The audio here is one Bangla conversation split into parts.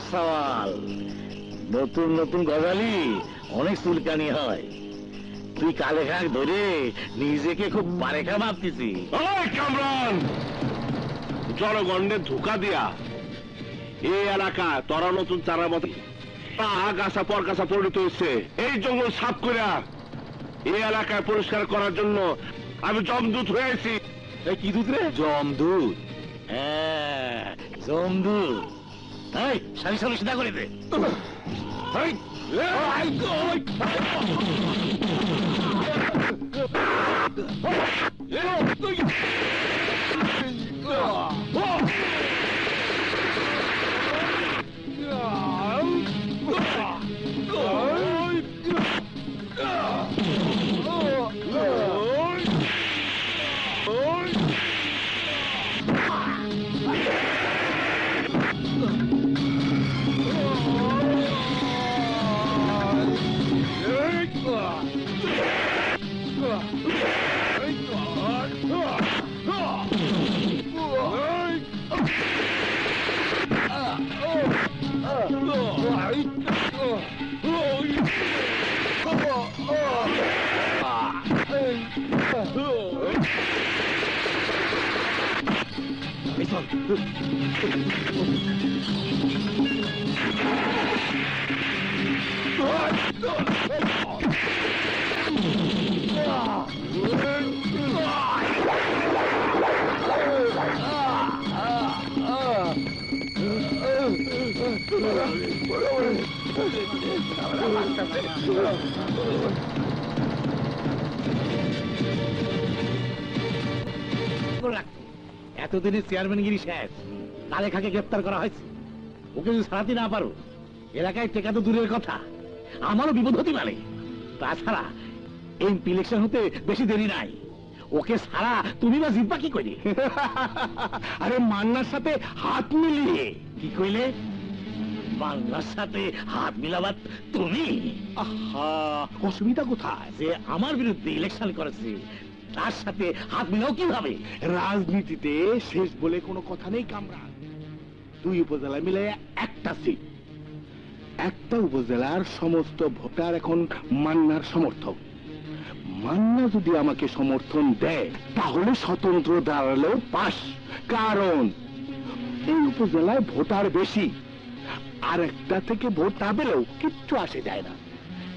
সওয়াল। নতুন নতুন গজালি অনেক চুলকানি হয়। তুই কালে খাক ধরে নিজেকে খুব বারেখা ভাবতেছি। কামরান, জনগণের ধোকা দিয়া এই এলাকা তোরা নতুন চারা মতো গাছা পর গাছা পরিণত হচ্ছে। এই জঙ্গল সাফ করে এই এলাকায় পরিষ্কার করার জন্য আমি জমদূত হয়ে আছি। কি দুধ রে? জমদূত? হ্যাঁ, জমদূত। এই সারি সারি সিধা করে দে। এতদিনে চেয়ারম্যানগিরি শেষ। কালেখাকে গ্রেপ্তার করা হয়েছে। ওকে যদি ছাড়াতে না পারো, এলাকায় টেকা তো দূরের কথা, আমারও বিপদ হতে পারে। তাছাড়া এমপি ইলেকশন হতে বেশি দেরি নাই। ওকে ছাড়া তুমি বা জিব্বা কি কইলে? আরে মান্নার সাথে হাত মিলিয়ে। কি কইলে? মান্নার সাথে হাত মিলাবার তুমি? আহা, অসুবিধা কোথায়? যে আমার বিরুদ্ধে ইলেকশন করেছে তার সাথে হাত মিলাও কিভাবে? রাজনীতিতে শেষ বলে কোনো কথা নেই কামরান। দুই উপজেলা মিলে একটা সিট। একটা উপজেলার সমস্ত ভোটার এখন মান্নার সমর্থক। মান্না যদি আমাকে সমর্থন দেয় তাহলে স্বতন্ত্র দাঁড়ালেও পাস। কারণ এই উপজেলায় ভোটার বেশি। আর একটা থেকে ভোট না পেলেও কিচ্ছু আসে যায় না।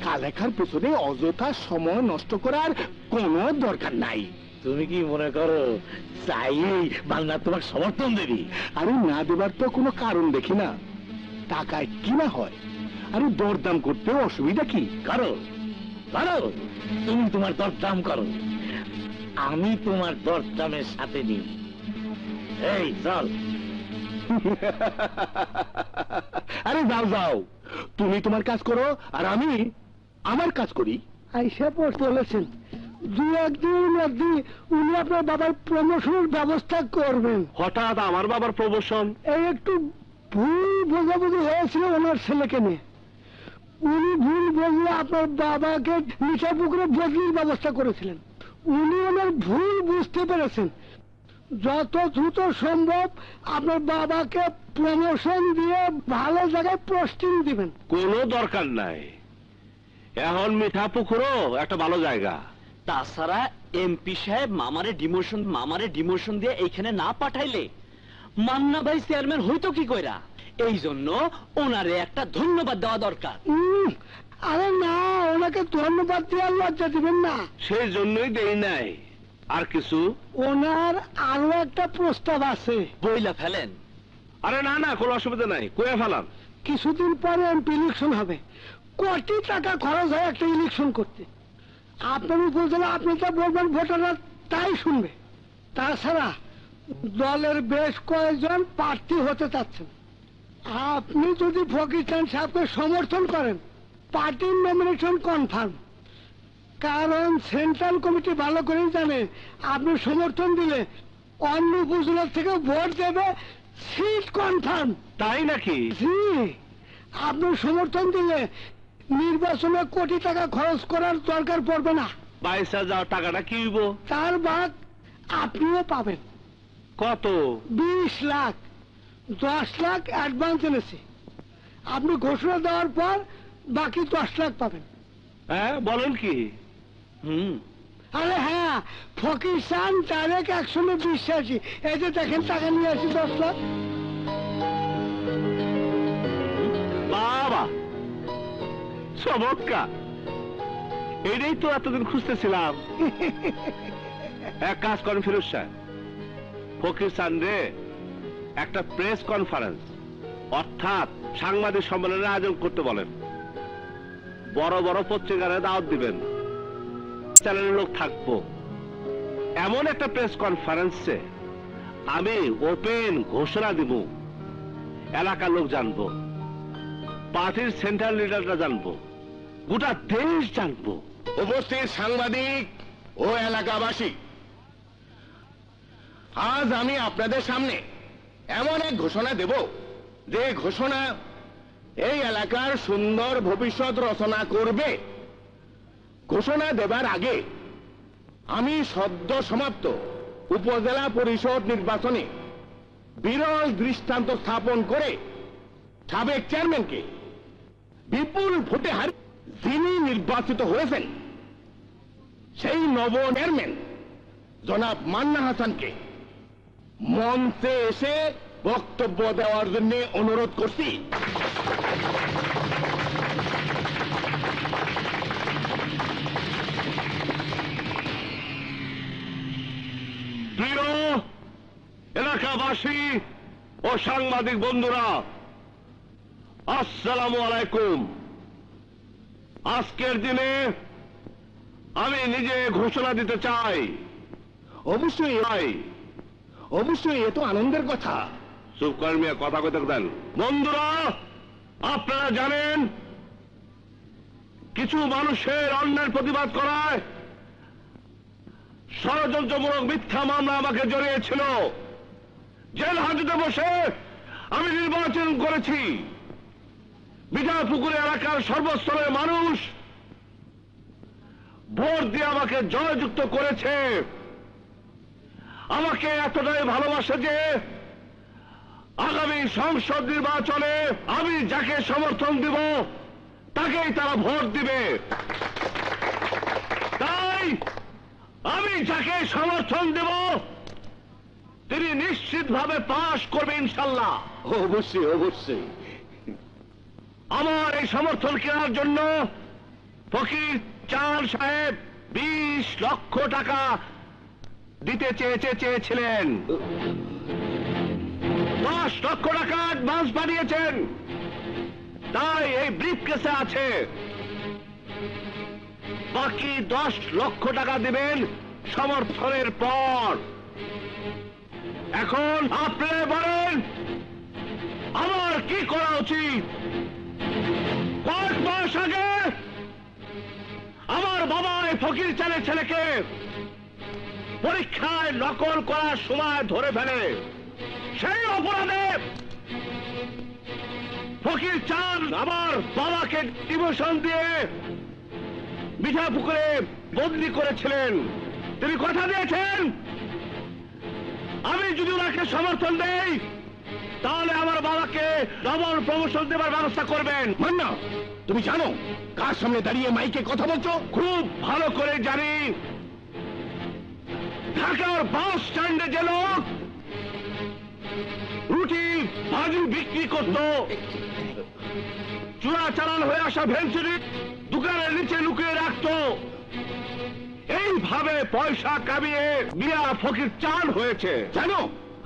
কালেখার পেছনে অযথা সময় নষ্ট করার কোনো দরকার নাই। তুমি কি মনে করো চাইলেই মান্না তোমার সমর্থন দেবি? আরে না দেবার তো কোনো কারণ দেখি না। টাকায় কিনা হয়, আরে দরদাম করতেও অসুবিধা কি? করো করো, তুমি তোমার দরদাম করো, আমি তোমার দরদামের সাথে নিই। এই চল। আরে যাও যাও, তুমি তোমার কাজ করো আর আমি আমার কাজ করি। আইসা পড়তে বলেছেন, দু একদিন উনি আপনার বাবার প্রমোশনের ব্যবস্থা করবেন। হঠাৎ আমার বাবার প্রমোশন? এই একটু ভুল বোঝাবুঝি হয়েছিল ওনার ছেলেকে নিয়ে। উনি ভুল বুঝলে আপনার বাবাকে নিশাপুকুরে বদলির ব্যবস্থা করেছিলেন। উনি ওনার ভুল বুঝতে পেরেছেন। যত দ্রুত সম্ভব আপনার বাবাকে প্রমোশন দিয়ে ভালো জায়গায় পোস্টিং দিবেন। কোনো দরকার নাই, এখন মিঠাপুকুরও একটা ভালো জায়গা। তাছাড়া এমপি সাহেব মামারে ডিমোশন দিয়ে এইখানে না পাঠাইলে মান্না ভাই চেয়ারম্যান হইতো কি কইরা? এই জন্য ওনারে একটা ধন্যবাদ দেওয়া দরকার। আরে না, ওনাকে ধন্যবাদ দিয়ে লজ্জা দিবেন না। সেই জন্যই দেই নাই। আর কিছু? ওনার আরো একটা প্রস্তাব আছে। বইলা ফেলেন। আরে না না, কোনো অসুবিধা নাই, কয়ে ফেলাম। কিছুদিন পরে এমপি ইলেকশন হবে। কোটি টাকা খরচ হয় একটা ইলেকশন করতে। আপনার উপজেলা আপনি যা বলবেন ভোটাররা তাই শুনবে। তাছাড়া দলের বেশ কয়েকজন প্রার্থী হতে চাচ্ছেন। আপনি যদি ফকির খান সাহেবকে সমর্থন করেন, পার্টির নমিনেশন কনফার্ম। কারণ সেন্ট্রাল কমিটি ভালো করেই জানে আপনি সমর্থন দিলে অন্য উপজেলা থেকে ভোট দেবে, সিট কনফার্ম। তাই নাকি? জি, আপনি সমর্থন দিলে নির্বাচনে কোটি টাকা খরচ করার দরকার পড়বে না। পয়সা যাওয়া টাকাটা কি হইব? তার ভাগ আপনিও পাবেন। কত? 20 লাখ। 10 লাখ অ্যাডভান্স এনেছি। আপনি ঘোষণা দেওয়ার পর বাকি 10 লাখ পাবেন। হ্যাঁ বলেন কি? হুম, আরে হ্যাঁ, ফকির চান ডাইরেক্ট অ্যাকশনে বিশ্বাসী। এই যে দেখেন টাকা নিয়ে আসি 10 লাখ। বাবা চমৎকার, এটাই তো এতদিন খুঁজতেছিলাম। এক কাজ করেন ফিরোজ সাহেব, ফকির চান্দে একটা প্রেস কনফারেন্স অর্থাৎ সাংবাদিক সম্মেলনের আয়োজন করতে বলেন। বড় বড় পত্রিকারে দাওয়াত দিবেন, চ্যানেলের লোক থাকবো। এমন একটা প্রেস কনফারেন্সে আমি ওপেন ঘোষণা দিব, এলাকার লোক জানবো, পার্টির সেন্ট্রাল লিডাররা জানবো, গোটা দেশ জানবো। উপস্থিত সাংবাদিক ও এলাকাবাসী, আজ আমি আপনাদের সামনে এমন এক ঘোষণা দেব যে ঘোষণা এই এলাকার সুন্দর ভবিষ্যৎ রচনা করবে। ঘোষণা দেবার আগে আমি সদ্য সমাপ্ত উপজেলা পরিষদ নির্বাচনে বিরল দৃষ্টান্ত স্থাপন করে সাবেক চেয়ারম্যানকে বিপুল ভোটে হারিয়ে যিনি নির্বাচিত হয়েছেন সেই নব চেয়ারম্যান জনাব মান্না হাসানকে মঞ্চে এসে বক্তব্য দেওয়ার জন্য অনুরোধ করছি। প্রিয় এলাকাবাসী ও সাংবাদিক বন্ধুরা, আসসালামু আলাইকুম। আজকের দিনে আমি নিজে ঘোষণা দিতে চাই। অবশ্যই অবশ্যই এ তো আনন্দের কথা। চুপ করেন মিয়া, কথা কইতে দেন। বন্ধুরা, আপনারা জানেন কিছু মানুষের অন্যায়ের প্রতিবাদ করায় ষড়যন্ত্রমূলক মিথ্যা মামলা আমাকে জড়িয়েছিল। জেল হাজতে বসে আমি নির্বাচন করেছি। বিধাপুকুর এলাকার সর্বস্তরের মানুষ ভোট দিয়ে আমাকে জয়যুক্ত করেছে। আমাকে এতটাই ভালোবাসে যে আগামী সংসদ নির্বাচনে আমি যাকে সমর্থন দিব তাকেই তারা ভোট দিবে। তাই আমি যাকে সমর্থন দেব তিনি নিশ্চিতভাবে পাশ করবে ইনশাল্লাহ। অবশ্যই অবশ্যই। আমার এই সমর্থন কেনার জন্য ফকির চাঁদ সাহেব 20 লক্ষ টাকা দিতে চেয়েছিলেন। 10 লক্ষ টাকা অ্যাডভান্স পাঠিয়েছেন, তাই এই ব্রিফকেসে আছে। বাকি 10 লক্ষ টাকা দিবেন সমর্থনের পর। এখন আপনি বলেন আমার কি করা উচিত? কয়েক মাস আগে আমার বাবা এই ফকির চাঁদের ছেলেকে পরীক্ষায় নকল করার সময় ধরে ফেলে। সেই অপরাধে ফকির চাঁদ আমার বাবাকে ডিমোশন দিয়ে মিঠাপুকুরে বদলি করেছিলেন। তিনি কথা দিয়েছেন আমি যদি ওনাকে সমর্থন দেই তাহলে আমার বাবাকে ডবল প্রমোশন দেবার ব্যবস্থা করবেন। মান্না, তুমি জানো কার সামনে দাঁড়িয়ে মাইকে কথা বলছো? খুব ভালো করে জানি। ঢাকার বাস স্ট্যান্ডে যে লোক রুটি ভাজি বিক্রি করত, চূড়া চালান হয়ে আসা ভেঞ্চুরি দোকানের নিচে লুকিয়ে রাখত, এইভাবে পয়সা কামিয়ে মিয়া ফকির চাঁদ হয়েছে। জানো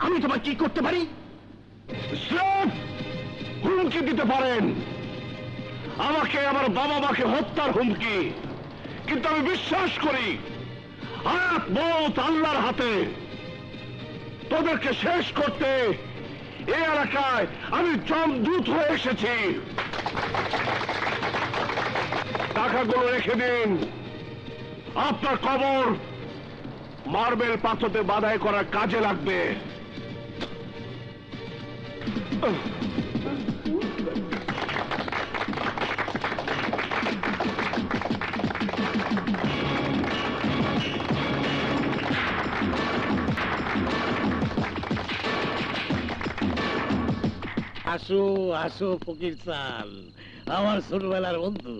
আমি তোমার কি করতে পারি? স্রেফ হুমকি দিতে পারেন, আমাকে আমার বাবা মাকে হত্যার হুমকি। কিন্তু আমি বিশ্বাস করি হায়াত মওত আল্লাহর হাতে। তোদেরকে শেষ করতে এই এলাকায় আমি জমদূত হয়ে এসেছি। টাকাগুলো রেখে দিন, আপনার কবর মার্বেল পাথরে বাধাই করার কাজে লাগবে। আসো আসো ফকির চাল, আমার ছোটবেলার বন্ধু।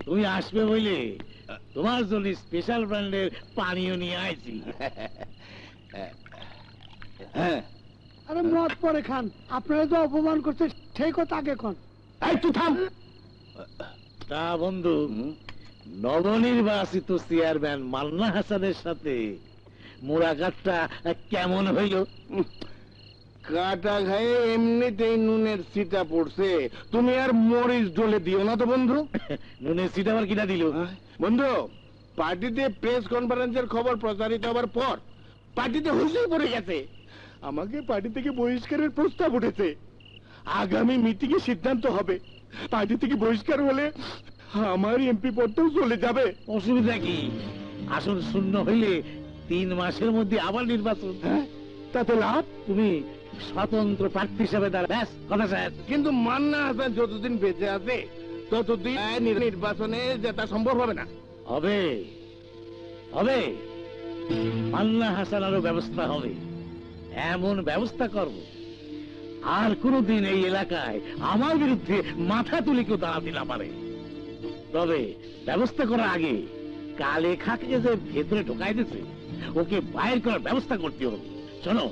তুমি আসবে বলে তোমার জন্য স্পেশাল ব্র্যান্ডের পানীয় নিয়ে আইছি। আরে মদ পরে খান, আপনারা তো অপমান করতে, সেই কথা আগে কন। এই তুই থাম। তা বন্ধু, নবনির্বাচিত চেয়ারম্যান মান্না হাসানের সাথে মোলাকাতটা কেমন হইল? কাটা খায়ে এমনিতেই নুনের সিটা পড়ছে, তুমি আর মরিচ ডলে দিও না তো বন্ধু। নুনের সিট আবার কিনা দিল? বন্ধু, পার্টিতে প্রেস কনফারেন্সের খবর প্রচারিত হবার পর পার্টিতে হুঁশিয়ে পড়ে গেছে, আমাকে পার্টি থেকে বহিষ্কারের প্রস্তাব উঠেছে। আগামী মিটিং এ সিদ্ধান্ত হবে, পার্টি থেকে বহিষ্কার হলে আমার এমপি পদটাও চলে যাবে। অসুবিধা কি? আসন শূন্য হইলে 3 মাসের মধ্যে আবার নির্বাচন। হ্যাঁ, তাতে লাভ। তুমি স্বতন্ত্র প্রার্থী হিসেবে দাঁড়া, ব্যাস কথা শেষ। কিন্তু মান্না হাসান যতদিন বেঁচে আছে ততদিন নির্বাচনে জেতা সম্ভব হবে না। হবে হবে, মান্না হাসানারও ব্যবস্থা হবে। এমন ব্যবস্থা করব আর কোনদিন এই এলাকায় আমার বিরুদ্ধে মাথা তুলে কেউ দাঁড়াতে না পারে। তবে ব্যবস্থা করার আগে কালে খাকে যে ভেতরে ঢোকাই দিচ্ছে, ওকে বাইর করার ব্যবস্থা করতে হবে। শোনো,